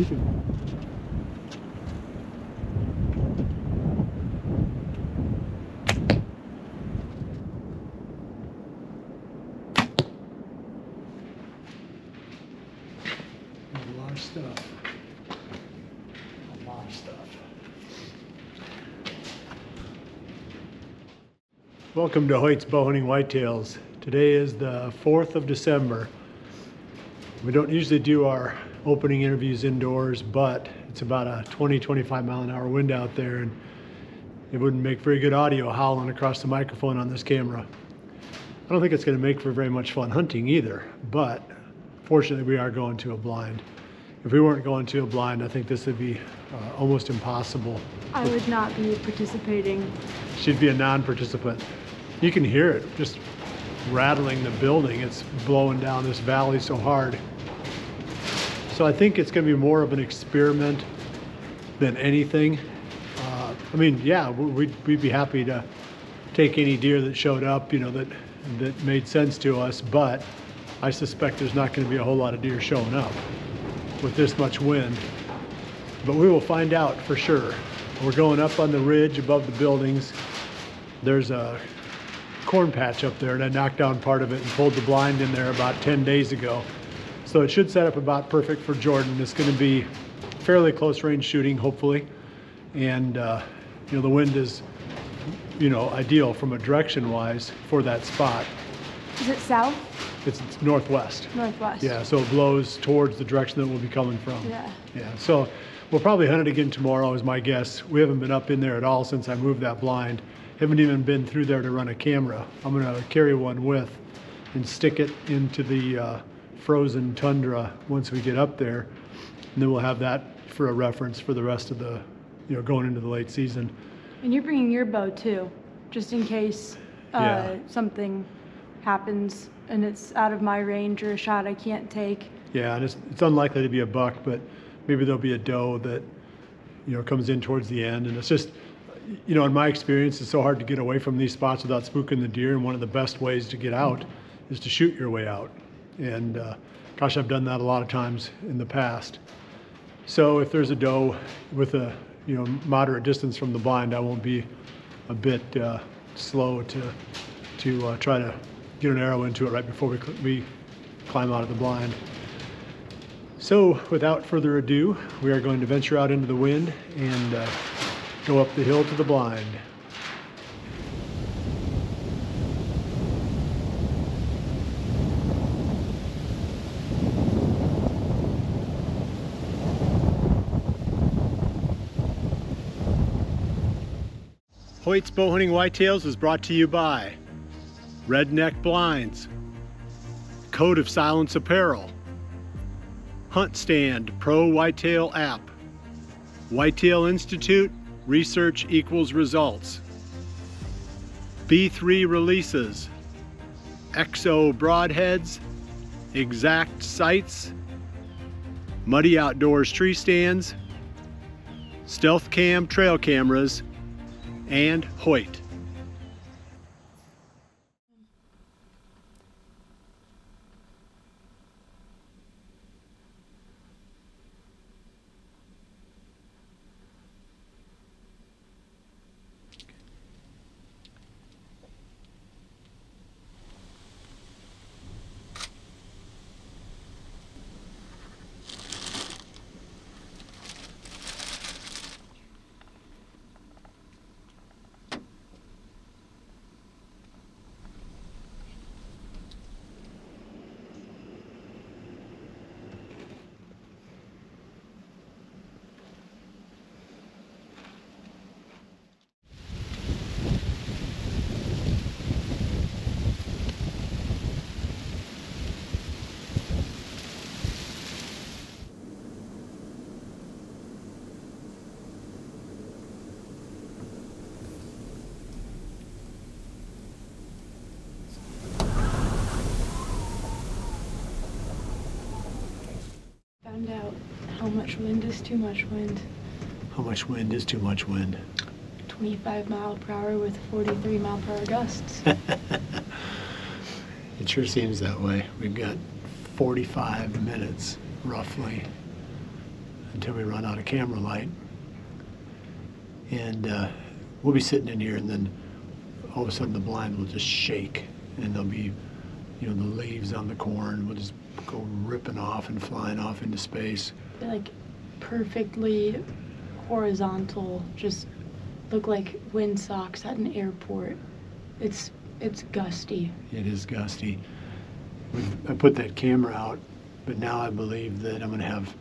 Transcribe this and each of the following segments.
A lot of stuff. A lot of stuff. Welcome to Hoyt's Bowhunting Whitetails. Today is the 4th of December. We don't usually do our opening interviews indoors, but it's about a 20-25 mile an hour wind out there, and it wouldn't make very good audio howling across the microphone on this camera. I don't think it's going to make for very much fun hunting either, but fortunately we are going to a blind. If we weren't going to a blind, I think this would be almost impossible. I would not be participating. She'd be a non-participant. You can hear it just rattling the building. It's blowing down this valley so hard. So I think it's going to be more of an experiment than anything. I mean, yeah, we'd be happy to take any deer that showed up, you know, that made sense to us, but I suspect there's not going to be a whole lot of deer showing up with this much wind. But we will find out for sure. We're going up on the ridge above the buildings. There's a corn patch up there, and I knocked down part of it and pulled the blind in there about 10 days ago. So it should set up about perfect for Jordan. It's going to be fairly close range shooting, hopefully. And you know, the wind is, you know, ideal from a direction wise for that spot. Is it south? It's northwest. Northwest. Yeah, so it blows towards the direction that we'll be coming from. Yeah. Yeah, so we'll probably hunt it again tomorrow is my guess. We haven't been up in there at all since I moved that blind. Haven't even been through there to run a camera. I'm gonna carry one with and stick it into the frozen tundra once we get up there. And then we'll have that for a reference for the rest of the, you know, going into the late season. And you're bringing your bow too, just in case something happens and it's out of my range or a shot I can't take. Yeah, and it's unlikely to be a buck, but maybe there'll be a doe that, you know, comes in towards the end. And it's just, you know, in my experience, it's so hard to get away from these spots without spooking the deer, and one of the best ways to get out is to shoot your way out. And gosh, I've done that a lot of times in the past. So if there's a doe with a, you know, moderate distance from the blind, I won't be a bit slow to try to get an arrow into it right before we climb out of the blind. So without further ado, we are going to venture out into the wind and go up the hill to the blind. Hoyt's Bowhunting Whitetails is brought to you by Redneck Blinds, Code of Silence Apparel, Hunt Stand Pro Whitetail App, Whitetail Institute, Research Equals Results, B3 Releases, XO Broadheads, Exact Sights, Muddy Outdoors Tree Stands, Stealth Cam Trail Cameras, and Hoyt. Found out how much wind is too much wind. How much wind is too much wind? 25 mile per hour with 43 mile per hour gusts. It sure seems that way. We've got 45 minutes roughly until we run out of camera light. And we'll be sitting in here, and then all of a sudden the blind will just shake, and there'll be, the leaves on the corn will just go ripping off and flying off into space. They're like perfectly horizontal, just look like windsocks at an airport. It's gusty. It is gusty. I put that camera out, but now I believe that I'm going to have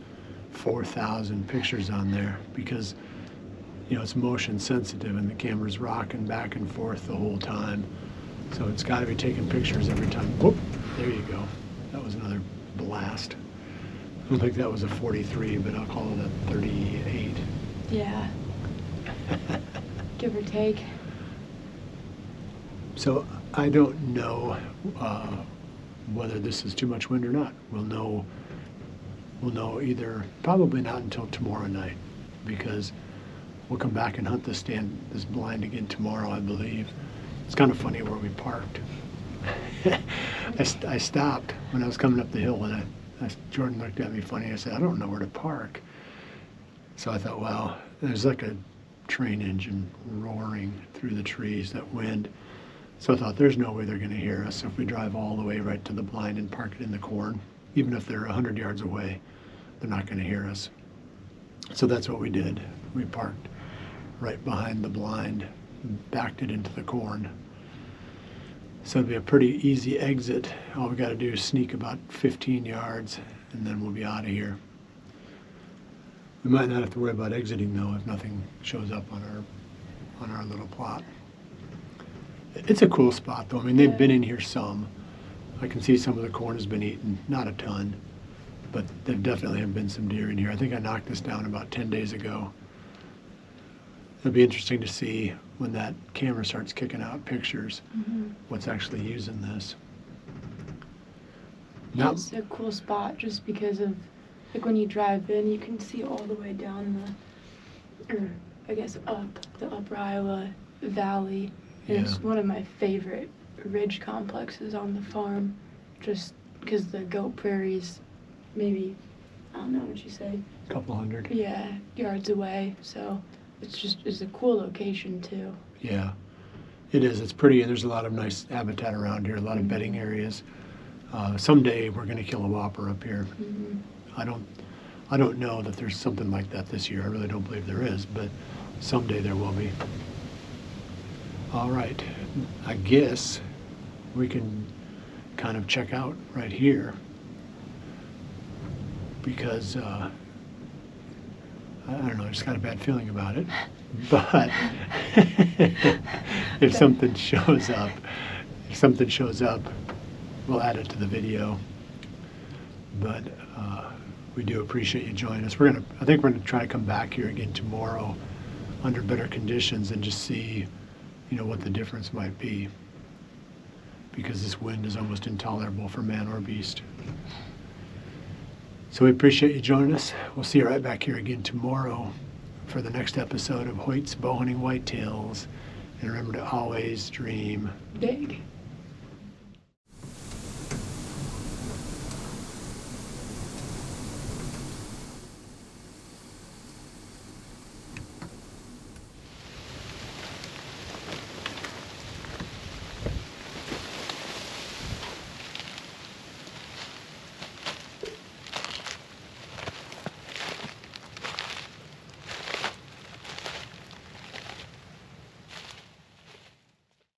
4,000 pictures on there because, it's motion sensitive and the camera's rocking back and forth the whole time. So it's got to be taking pictures every time. Whoop, there you go. That was another blast. I don't think that was a 43, but I'll call it a 38. Yeah. Give or take. So I don't know whether this is too much wind or not. We'll know either, probably not until tomorrow night, because we'll come back and hunt this blind again tomorrow, I believe. It's kind of funny where we parked. I stopped when I was coming up the hill, and Jordan looked at me funny. I said, I don't know where to park. So I thought, wow, there's like a train engine roaring through the trees, that wind. So I thought, there's no way they're going to hear us if we drive all the way right to the blind and park it in the corn. Even if they're 100 yards away, they're not going to hear us. So that's what we did. We parked right behind the blind, backed it into the corn. So it'll be a pretty easy exit. All we got to do is sneak about 15 yards, and then we'll be out of here. We might not have to worry about exiting though if nothing shows up on our little plot. It's a cool spot though. I mean, they've been in here some. I can see some of the corn has been eaten, not a ton, but there definitely have been some deer in here. I think I knocked this down about 10 days ago. It'll be interesting to see when that camera starts kicking out pictures, what's actually using this. Now, It's a cool spot just because of, like, when you drive in, you can see all the way down up the Upper Iowa Valley. And It's one of my favorite ridge complexes on the farm, just because the goat prairies, maybe, I don't know what you say. a couple hundred. Yeah, yards away. So it's a cool location too. Yeah, it is. It's pretty, and there's a lot of nice habitat around here, a lot of bedding areas. Someday we're going to kill a whopper up here. I don't know that there's something like that this year. I really don't believe there is, but someday there will be. All right, I guess we can kind of check out right here because I don't know, I just got a bad feeling about it. But if something shows up, we'll add it to the video. But we do appreciate you joining us. I think we're gonna try to come back here again tomorrow under better conditions and just see, what the difference might be. Because this wind is almost intolerable for man or beast. So we appreciate you joining us. We'll see you right back here again tomorrow for the next episode of Hoyt's Bowhunting Whitetails. And remember to always dream Big.